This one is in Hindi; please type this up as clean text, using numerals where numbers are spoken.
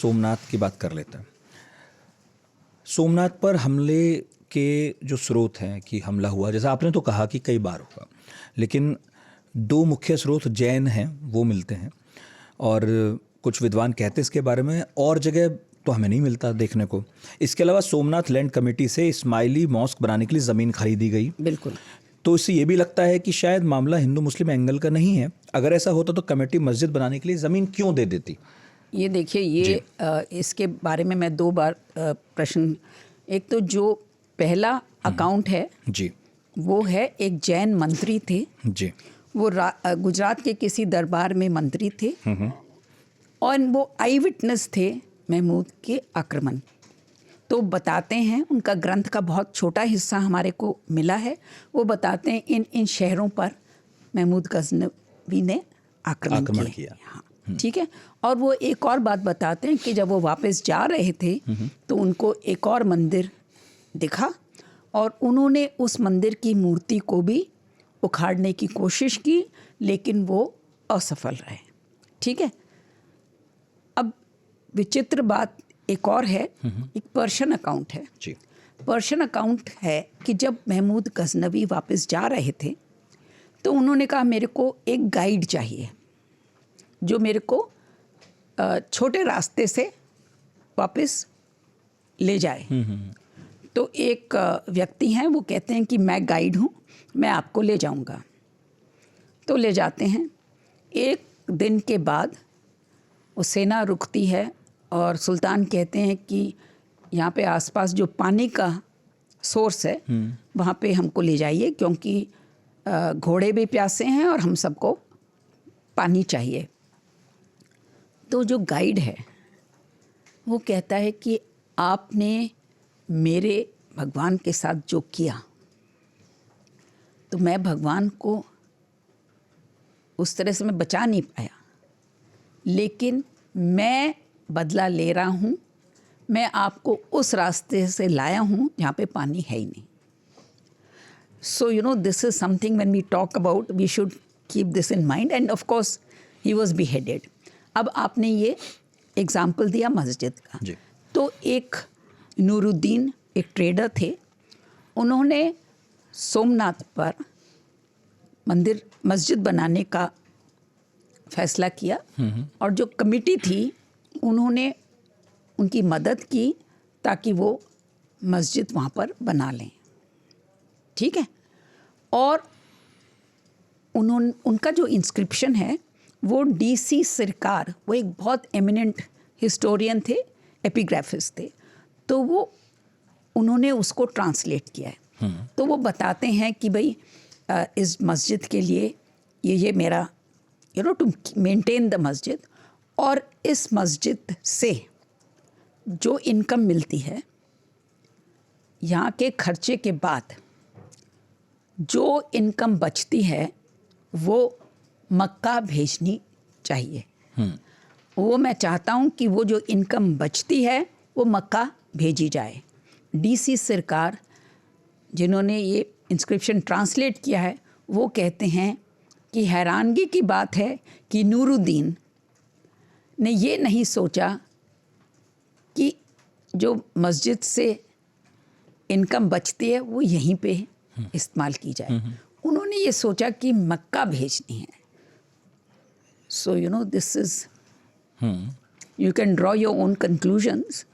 सोमनाथ की बात कर लेते हैं। सोमनाथ पर हमले के जो स्रोत हैं कि हमला हुआ, जैसा आपने तो कहा कि कई बार हुआ, लेकिन दो मुख्य स्रोत जैन हैं वो मिलते हैं, और कुछ विद्वान कहते हैं इसके बारे में, और जगह तो हमें नहीं मिलता देखने को। इसके अलावा सोमनाथ लैंड कमेटी से इस्माइली मॉस्क बनाने के लिए ज़मीन खरीदी गई। बिल्कुल। तो इससे ये भी लगता है कि शायद मामला हिंदू मुस्लिम एंगल का नहीं है। अगर ऐसा होता तो कमेटी मस्जिद बनाने के लिए ज़मीन क्यों दे देती? ये देखिए, ये इसके बारे में मैं 2 बार प्रश्न, एक तो जो पहला अकाउंट है जी, वो है एक जैन मंत्री थे जी, वो गुजरात के किसी दरबार में मंत्री थे और वो आई विटनेस थे महमूद के आक्रमण। तो बताते हैं, उनका ग्रंथ का बहुत छोटा हिस्सा हमारे को मिला है, वो बताते हैं इन शहरों पर महमूद गजनवी ने आक्रमण किया। हाँ, ठीक है। और वो एक और बात बताते हैं कि जब वो वापस जा रहे थे तो उनको एक और मंदिर दिखा और उन्होंने उस मंदिर की मूर्ति को भी उखाड़ने की कोशिश की, लेकिन वो असफल रहे। ठीक है। अब विचित्र बात एक और है, एक पर्शियन अकाउंट है जी। पर्शियन अकाउंट है कि जब महमूद गजनवी वापस जा रहे थे तो उन्होंने कहा मेरे को एक गाइड चाहिए जो मेरे को छोटे रास्ते से वापस ले जाए। तो एक व्यक्ति हैं, वो कहते हैं कि मैं गाइड हूँ, मैं आपको ले जाऊँगा। तो ले जाते हैं। एक दिन के बाद वो सेना रुकती है और सुल्तान कहते हैं कि यहाँ पे आसपास जो पानी का सोर्स है वहाँ पे हमको ले जाइए, क्योंकि घोड़े भी प्यासे हैं और हम सबको पानी चाहिए। तो जो गाइड है वो कहता है कि आपने मेरे भगवान के साथ जो किया, तो मैं भगवान को उस तरह से मैं बचा नहीं पाया, लेकिन मैं बदला ले रहा हूँ। मैं आपको उस रास्ते से लाया हूँ जहाँ पे पानी है ही नहीं। So this is something when we talk about, we should keep this in mind. And of course he was beheaded. अब आपने ये एग्जाम्पल दिया मस्जिद का, तो एक नूरुद्दीन एक ट्रेडर थे, उन्होंने सोमनाथ पर मस्जिद बनाने का फैसला किया और जो कमेटी थी उन्होंने उनकी मदद की ताकि वो मस्जिद वहाँ पर बना लें। ठीक है। और उनका जो इंस्क्रिप्शन है वो डीसी सरकार, वो एक बहुत एमिनेंट हिस्टोरियन थे, एपिग्राफिस्ट थे, तो वो उन्होंने उसको ट्रांसलेट किया है। तो वो बताते हैं कि भाई इस मस्जिद के लिए ये मेरा टू मेंटेन द मस्जिद, और इस मस्जिद से जो इनकम मिलती है यहाँ के खर्चे के बाद जो इनकम बचती है वो मक्का भेजनी चाहिए। वो मैं चाहता हूँ कि वो जो इनकम बचती है वो मक्का भेजी जाए। डीसी सरकार जिन्होंने ये इंस्क्रिप्शन ट्रांसलेट किया है वो कहते हैं कि हैरानगी की बात है कि नूरुद्दीन ने ये नहीं सोचा कि जो मस्जिद से इनकम बचती है वो यहीं पे इस्तेमाल की जाए। उन्होंने ये सोचा कि मक्का भेजनी है। So this is, you can draw your own conclusions,